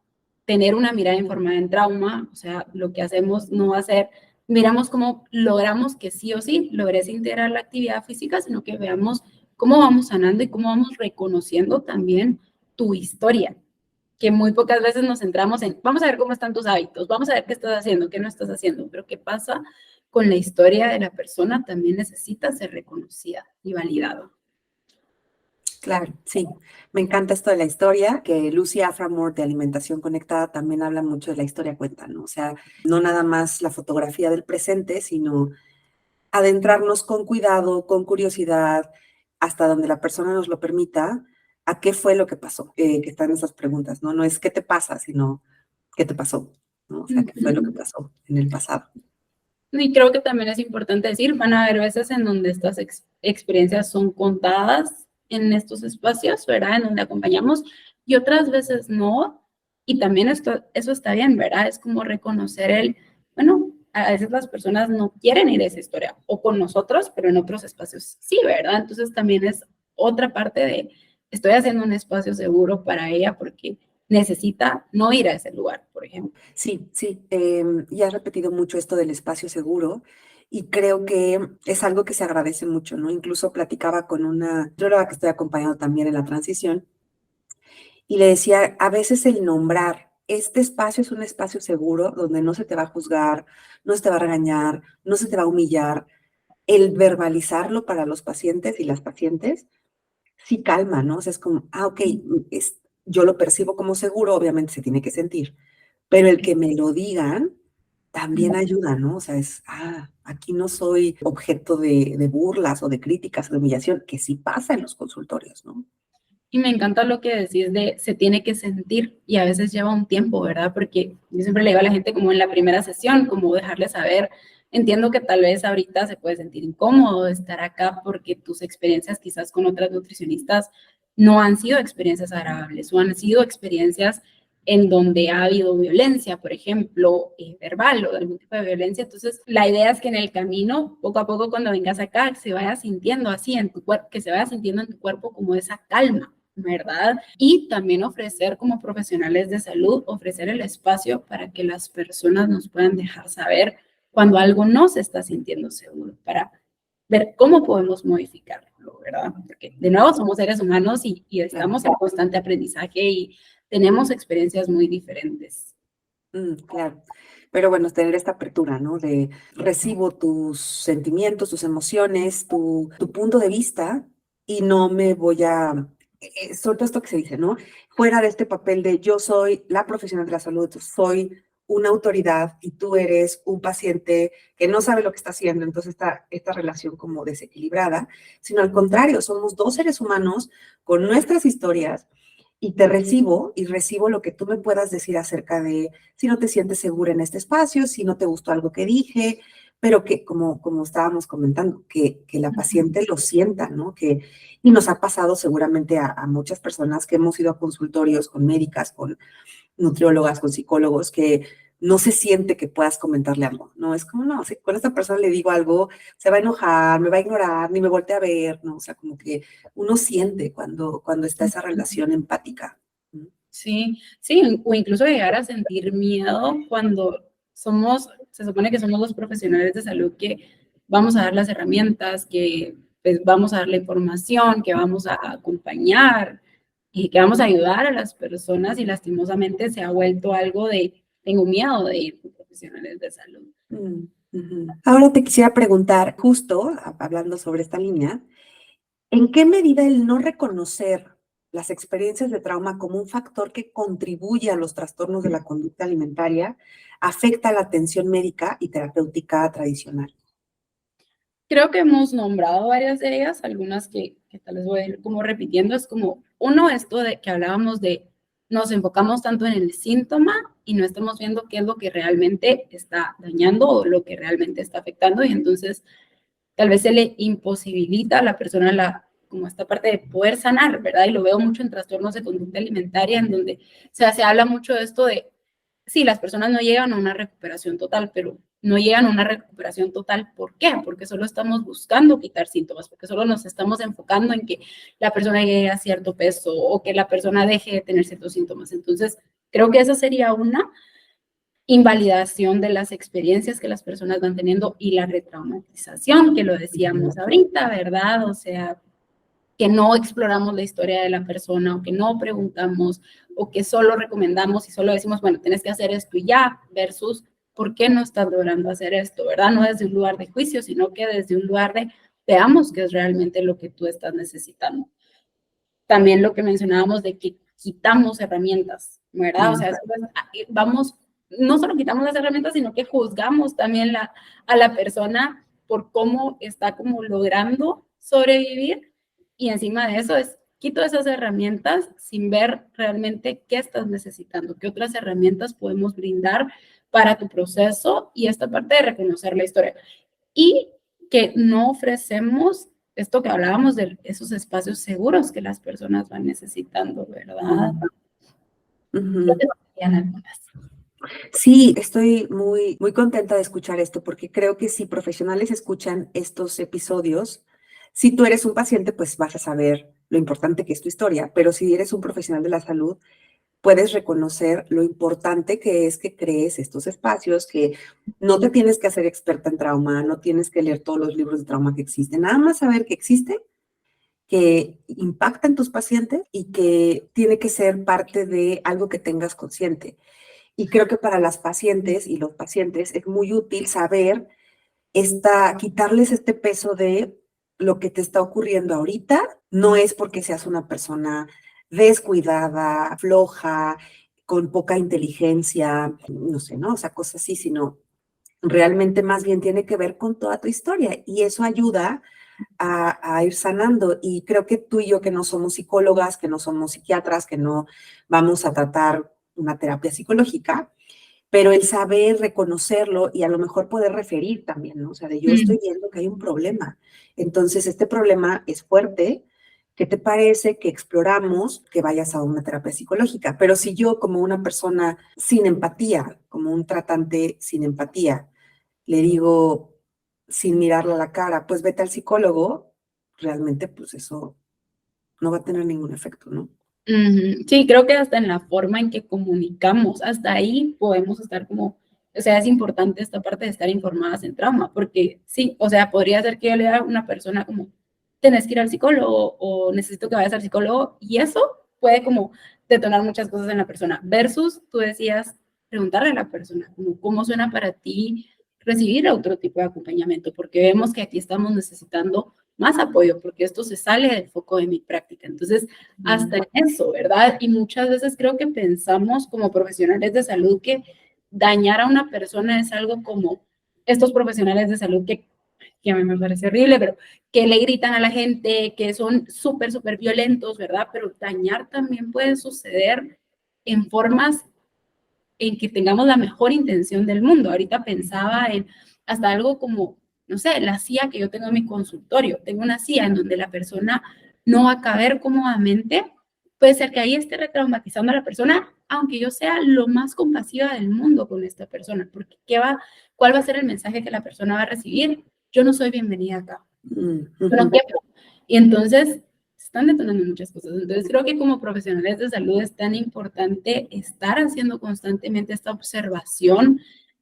B: tener una mirada informada en trauma, o sea, lo que hacemos no va a ser, miramos cómo logramos que sí o sí logres integrar la actividad física, sino que veamos cómo vamos sanando y cómo vamos reconociendo también tu historia, que muy pocas veces nos centramos en, vamos a ver cómo están tus hábitos, vamos a ver qué estás haciendo, qué no estás haciendo, pero qué pasa con la historia de la persona también necesita ser reconocida y validada.
A: Claro, sí. Me encanta esto de la historia, que Lucy Aphramore de Alimentación Conectada también habla mucho de la historia cuenta, ¿no? O sea, no nada más la fotografía del presente, sino adentrarnos con cuidado, con curiosidad, hasta donde la persona nos lo permita, a qué fue lo que pasó, que están esas preguntas, ¿no? No es qué te pasa, sino qué te pasó, ¿no? O sea, qué fue lo que pasó en el pasado.
B: Y creo que también es importante decir, van a haber veces en donde estas experiencias son contadas en estos espacios, ¿verdad? En donde acompañamos, y otras veces no. Y también eso está bien, ¿verdad? Es como reconocer bueno, a veces las personas no quieren ir a esa historia, o con nosotros, pero en otros espacios sí, ¿verdad? Entonces también es otra parte de, estoy haciendo un espacio seguro para ella porque necesita no ir a ese lugar, por ejemplo.
A: Sí, sí, y has repetido mucho esto del espacio seguro y creo que es algo que se agradece mucho, ¿no? Incluso platicaba con una nutrióloga que estoy acompañando también en la transición y le decía, a veces el nombrar, este espacio es un espacio seguro donde no se te va a juzgar, no se te va a regañar, no se te va a humillar, el verbalizarlo para los pacientes y las pacientes, sí calma, ¿no? O sea, es como, ok, yo lo percibo como seguro, obviamente se tiene que sentir, pero el que me lo digan también ayuda, ¿no? O sea, aquí no soy objeto de burlas o de críticas o de humillación, que sí pasa en los consultorios, ¿no?
B: Y me encanta lo que decís de se tiene que sentir y a veces lleva un tiempo, ¿verdad? Porque yo siempre le digo a la gente como en la primera sesión, como dejarle saber, entiendo que tal vez ahorita se puede sentir incómodo estar acá porque tus experiencias quizás con otras nutricionistas no han sido experiencias agradables o han sido experiencias en donde ha habido violencia, por ejemplo, verbal o algún tipo de violencia. Entonces, la idea es que en el camino, poco a poco, cuando vengas acá, se vaya sintiendo así en tu cuerpo, que se vaya sintiendo en tu cuerpo como esa calma, ¿verdad? Y también ofrecer como profesionales de salud, ofrecer el espacio para que las personas nos puedan dejar saber cuando algo no se está sintiendo seguro, para ver cómo podemos modificarlo, ¿verdad? Porque de nuevo somos seres humanos y estamos en constante aprendizaje y tenemos experiencias muy diferentes.
A: Claro. Pero bueno, tener esta apertura, ¿no? De recibo tus sentimientos, tus emociones, tu punto de vista y no me voy a, sobre todo esto que se dice, ¿no? Fuera de este papel de yo soy la profesional de la salud, soy una autoridad y tú eres un paciente que no sabe lo que está haciendo, entonces esta relación como desequilibrada, sino al contrario, somos dos seres humanos con nuestras historias y te recibo y recibo lo que tú me puedas decir acerca de si no te sientes segura en este espacio, si no te gustó algo que dije, pero que como estábamos comentando, que la paciente lo sienta, ¿no? Y nos ha pasado seguramente a muchas personas que hemos ido a consultorios con médicas, con nutriólogas, con psicólogos, que no se siente que puedas comentarle algo, ¿no? Es como, no, si con esta persona le digo algo, se va a enojar, me va a ignorar, ni me voltea a ver, ¿no? O sea, como que uno siente cuando está esa relación empática.
B: Sí, sí, o incluso llegar a sentir miedo cuando se supone que somos los profesionales de salud que vamos a dar las herramientas, que pues, vamos a dar la información, que vamos a acompañar y que vamos a ayudar a las personas y lastimosamente se ha vuelto algo de, tengo miedo de ir con profesionales de salud.
A: Ahora te quisiera preguntar, justo hablando sobre esta línea, ¿en qué medida el no reconocer las experiencias de trauma como un factor que contribuye a los trastornos de la conducta alimentaria afecta la atención médica y terapéutica tradicional?
B: Creo que hemos nombrado varias de ellas, algunas que tal vez voy a ir como repitiendo, es como uno, esto de que hablábamos de nos enfocamos tanto en el síntoma y no estamos viendo qué es lo que realmente está dañando o lo que realmente está afectando y entonces tal vez se le imposibilita a la persona como esta parte de poder sanar, ¿verdad? Y lo veo mucho en trastornos de conducta alimentaria, en donde se habla mucho de esto de, sí, las personas no llegan a una recuperación total, pero no llegan a una recuperación total, ¿por qué? Porque solo estamos buscando quitar síntomas, porque solo nos estamos enfocando en que la persona llegue a cierto peso o que la persona deje de tener ciertos síntomas. Entonces, creo que esa sería una invalidación de las experiencias que las personas van teniendo y la retraumatización, que lo decíamos ahorita, ¿verdad? O sea, que no exploramos la historia de la persona o que no preguntamos o que solo recomendamos y solo decimos, bueno, tienes que hacer esto y ya, versus por qué no estás logrando hacer esto, ¿verdad? No desde un lugar de juicio, sino que desde un lugar de veamos qué es realmente lo que tú estás necesitando. También lo que mencionábamos de que quitamos herramientas, ¿verdad? O sea, vamos, no solo quitamos las herramientas, sino que juzgamos también a la persona por cómo está como logrando sobrevivir y encima de eso es quito esas herramientas sin ver realmente qué estás necesitando, qué otras herramientas podemos brindar para tu proceso y esta parte de reconocer la historia. Y que no ofrecemos esto que hablábamos de esos espacios seguros que las personas van necesitando, ¿verdad? Creo que serían algunas.
A: Sí, estoy muy contenta de escuchar esto porque creo que si profesionales escuchan estos episodios, si tú eres un paciente, pues vas a saber lo importante que es tu historia, pero si eres un profesional de la salud, puedes reconocer lo importante que es que crees estos espacios, que no te tienes que hacer experta en trauma, no tienes que leer todos los libros de trauma que existen, nada más saber que existe, que impacta en tus pacientes y que tiene que ser parte de algo que tengas consciente. Y creo que para las pacientes y los pacientes es muy útil saber quitarles este peso de lo que te está ocurriendo ahorita. No es porque seas una persona descuidada, floja, con poca inteligencia, no sé, ¿no? O sea, cosas así, sino realmente más bien tiene que ver con toda tu historia y eso ayuda a ir sanando. Y creo que tú y yo que no somos psicólogas, que no somos psiquiatras, que no vamos a tratar una terapia psicológica, pero el saber reconocerlo y a lo mejor poder referir también, ¿no? O sea, de yo estoy viendo que hay un problema. Entonces, este problema es fuerte, ¿Qué te parece que exploramos que vayas a una terapia psicológica? Pero si yo, como una persona sin empatía, como un tratante sin empatía, le digo sin mirarle a la cara, pues vete al psicólogo, realmente pues eso no va a tener ningún efecto, ¿no?
B: Ujú. Sí, creo que hasta en la forma en que comunicamos, hasta ahí podemos estar como, o sea, es importante esta parte de estar informadas en trauma, porque sí, o sea, podría ser que yo le diga a una persona como, tenés que ir al psicólogo o necesito que vayas al psicólogo, y eso puede como detonar muchas cosas en la persona, versus tú decías, preguntarle a la persona, como, ¿cómo suena para ti recibir otro tipo de acompañamiento? Porque vemos que aquí estamos necesitando más apoyo, porque esto se sale del foco de mi práctica. Entonces, hasta en eso, ¿verdad? Y muchas veces creo que pensamos como profesionales de salud que dañar a una persona es algo como estos profesionales de salud que a mí me parece horrible, pero que le gritan a la gente, que son súper, súper violentos, ¿verdad? Pero dañar también puede suceder en formas en que tengamos la mejor intención del mundo. Ahorita pensaba en hasta algo como, no sé, la silla que yo tengo en mi consultorio. Tengo una silla en donde la persona no va a caber cómodamente. Puede ser que ahí esté retraumatizando a la persona, aunque yo sea lo más compasiva del mundo con esta persona, porque ¿cuál va a ser el mensaje que la persona va a recibir? Yo no soy bienvenida acá. Yo no quiero. Y entonces se están detonando muchas cosas. Entonces creo que como profesionales de salud es tan importante estar haciendo constantemente esta observación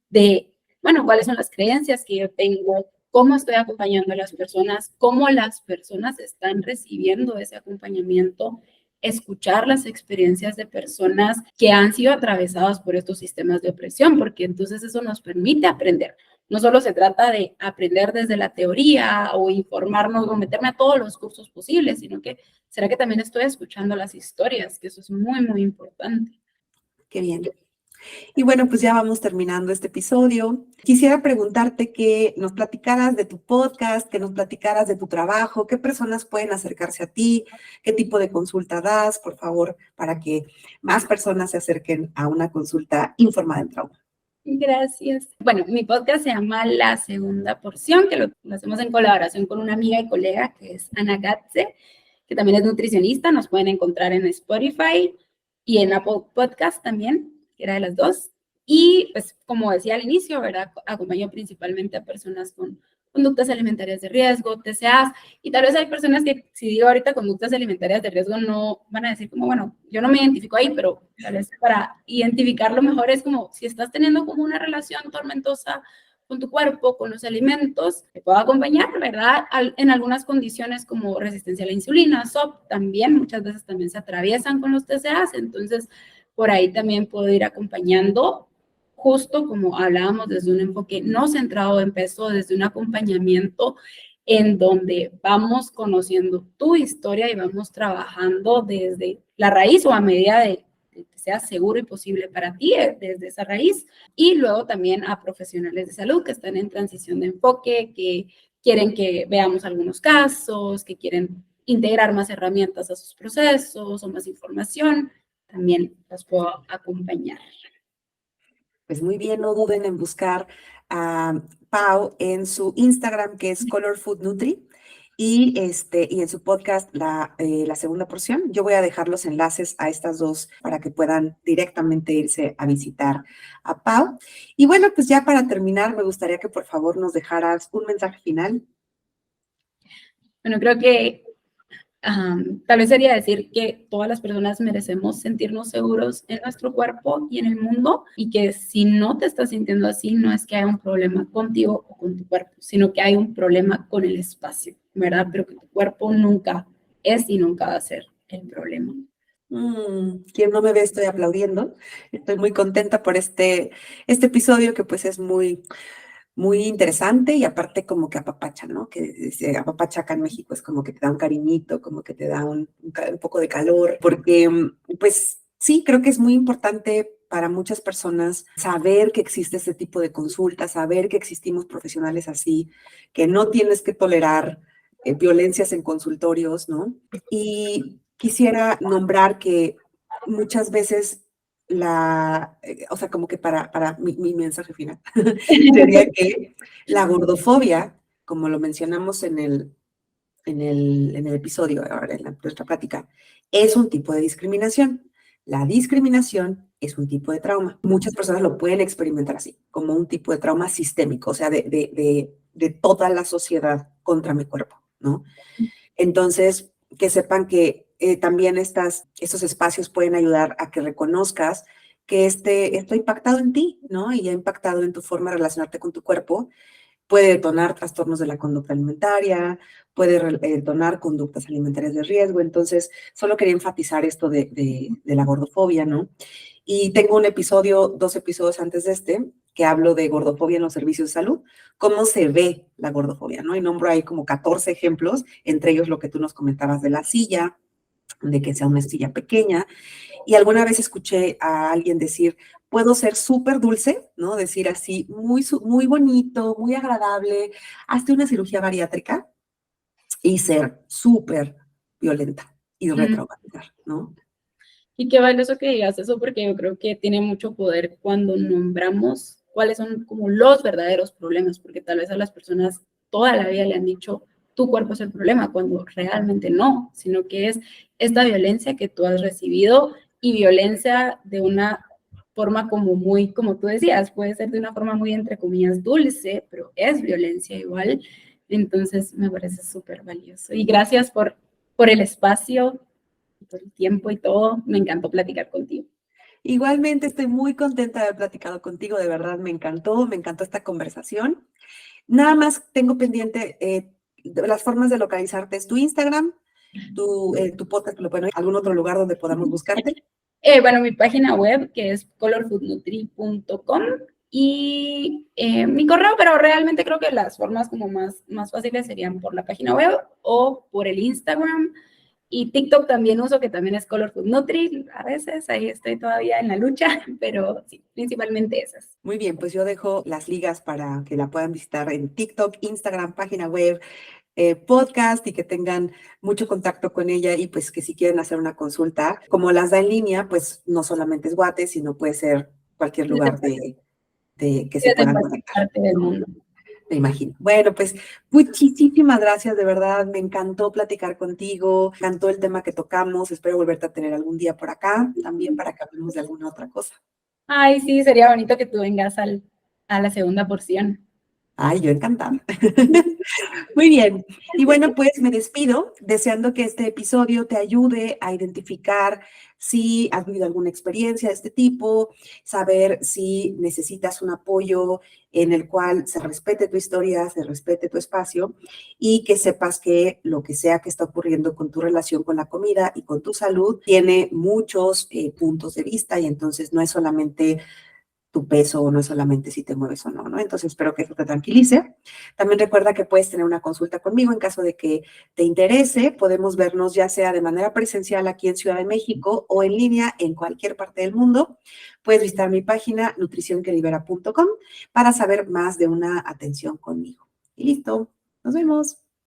B: de, bueno, cuáles son las creencias que yo tengo, cómo estoy acompañando a las personas, cómo las personas están recibiendo ese acompañamiento, escuchar las experiencias de personas que han sido atravesadas por estos sistemas de opresión, porque entonces eso nos permite aprender. No solo se trata de aprender desde la teoría o informarnos o meterme a todos los cursos posibles, sino que será que también estoy escuchando las historias, que eso es muy, muy importante.
A: Qué bien. Y bueno, pues ya vamos terminando este episodio. Quisiera preguntarte que nos platicaras de tu podcast, que nos platicaras de tu trabajo, qué personas pueden acercarse a ti, qué tipo de consulta das, por favor, para que más personas se acerquen a una consulta informada en trauma.
B: Gracias. Bueno, mi podcast se llama La Segunda Porción, que lo hacemos en colaboración con una amiga y colega que es Ana Gatze, que también es nutricionista. Nos pueden encontrar en Spotify y en Apple Podcast también, que era de las dos. Y pues, como decía al inicio, ¿verdad? Acompaño principalmente a personas con conductas alimentarias de riesgo, TCAs, y tal vez hay personas que, si digo ahorita conductas alimentarias de riesgo, no van a decir como, bueno, yo no me identifico ahí, pero tal vez para identificarlo mejor es como, si estás teniendo como una relación tormentosa con tu cuerpo, con los alimentos, te puedo acompañar, ¿verdad? En algunas condiciones como resistencia a la insulina, SOP, también muchas veces también se atraviesan con los TCAs, entonces por ahí también puedo ir acompañando, justo como hablábamos, desde un enfoque no centrado en peso, desde un acompañamiento en donde vamos conociendo tu historia y vamos trabajando desde la raíz o a medida de que sea seguro y posible para ti, desde esa raíz. Y luego también a profesionales de salud que están en transición de enfoque, que quieren que veamos algunos casos, que quieren integrar más herramientas a sus procesos o más información, también los puedo acompañar.
A: Pues muy bien, no duden en buscar a Pau en su Instagram, que es Color Food Nutri, y en su podcast, la segunda porción. Yo voy a dejar los enlaces a estas dos para que puedan directamente irse a visitar a Pau. Y bueno, pues ya para terminar, me gustaría que por favor nos dejaras un mensaje final.
B: Bueno, creo que tal vez sería decir que todas las personas merecemos sentirnos seguros en nuestro cuerpo y en el mundo, y que si no te estás sintiendo así, no es que haya un problema contigo o con tu cuerpo, sino que hay un problema con el espacio, ¿verdad? Pero que tu cuerpo nunca es y nunca va a ser el problema.
A: Quien no me ve, estoy aplaudiendo. Estoy muy contenta por este episodio que pues es muy interesante y aparte como que apapacha, ¿no? Que se apapacha acá en México es como que te da un cariñito, como que te da un poco de calor, porque pues sí, creo que es muy importante para muchas personas saber que existe este tipo de consultas, saber que existimos profesionales así, que no tienes que tolerar violencias en consultorios, ¿no? Y quisiera nombrar que muchas veces o sea, como que para mi mensaje final, sería que la gordofobia, como lo mencionamos en el episodio, ahora en nuestra plática, es un tipo de discriminación. La discriminación es un tipo de trauma. Muchas personas lo pueden experimentar así, como un tipo de trauma sistémico, o sea, de toda la sociedad contra mi cuerpo, ¿no? Entonces, que sepan que también estos espacios pueden ayudar a que reconozcas que esto ha impactado en ti, ¿no? Y ha impactado en tu forma de relacionarte con tu cuerpo. Puede detonar trastornos de la conducta alimentaria, puede detonar conductas alimentarias de riesgo. Entonces, solo quería enfatizar esto de la gordofobia, ¿no? Y tengo un episodio, 2 episodios antes de este, que hablo de gordofobia en los servicios de salud, cómo se ve la gordofobia, ¿no? Y nombro ahí como 14 ejemplos, entre ellos lo que tú nos comentabas de la silla, de que sea una silla pequeña. Y alguna vez escuché a alguien decir, puedo ser súper dulce, ¿no? Decir así, muy bonito, muy agradable, hazte una cirugía bariátrica y ser súper violenta y retraumatizar, ¿no?
B: Y qué valioso que digas eso, porque yo creo que tiene mucho poder cuando nombramos cuáles son como los verdaderos problemas, porque tal vez a las personas toda la vida le han dicho, tu cuerpo es el problema, cuando realmente no, sino que es esta violencia que tú has recibido y violencia de una forma como muy, como tú decías, puede ser de una forma muy, entre comillas, dulce, pero es violencia igual. Entonces me parece súper valioso. Y gracias por el espacio, por el tiempo y todo. Me encantó platicar contigo.
A: Igualmente estoy muy contenta de haber platicado contigo, de verdad me encantó esta conversación. Nada más tengo pendiente las formas de localizarte, es tu Instagram, tu podcast, lo pueden algún otro lugar donde podamos buscarte.
B: Bueno, mi página web que es colorfoodnutri.com y mi correo, pero realmente creo que las formas como más fáciles serían por la página web o por el Instagram. Y TikTok también uso, que también es Color Food Nutri. A veces ahí estoy todavía en la lucha, pero sí, principalmente esas.
A: Muy bien, pues yo dejo las ligas para que la puedan visitar en TikTok, Instagram, página web, podcast y que tengan mucho contacto con ella y pues que si quieren hacer una consulta, como las da en línea, pues no solamente es Guate, sino puede ser cualquier lugar de que se
B: Desde
A: puedan
B: cualquier
A: conectar,
B: parte del
A: ¿no?
B: mundo.
A: Me imagino. Bueno, pues muchísimas gracias, de verdad. Me encantó platicar contigo, me encantó el tema que tocamos. Espero volverte a tener algún día por acá, también para que hablemos de alguna otra cosa.
B: Ay, sí, sería bonito que tú vengas a la segunda porción.
A: Ay, yo encantada. Muy bien. Y bueno, pues me despido deseando que este episodio te ayude a identificar si has vivido alguna experiencia de este tipo, saber si necesitas un apoyo en el cual se respete tu historia, se respete tu espacio y que sepas que lo que sea que está ocurriendo con tu relación con la comida y con tu salud tiene muchos puntos de vista y entonces no es solamente tu peso o no es solamente si te mueves o no, ¿no? Entonces espero que eso te tranquilice. También recuerda que puedes tener una consulta conmigo en caso de que te interese. Podemos vernos ya sea de manera presencial aquí en Ciudad de México o en línea en cualquier parte del mundo. Puedes visitar mi página nutricionquelibera.com para saber más de una atención conmigo. Y listo, nos vemos.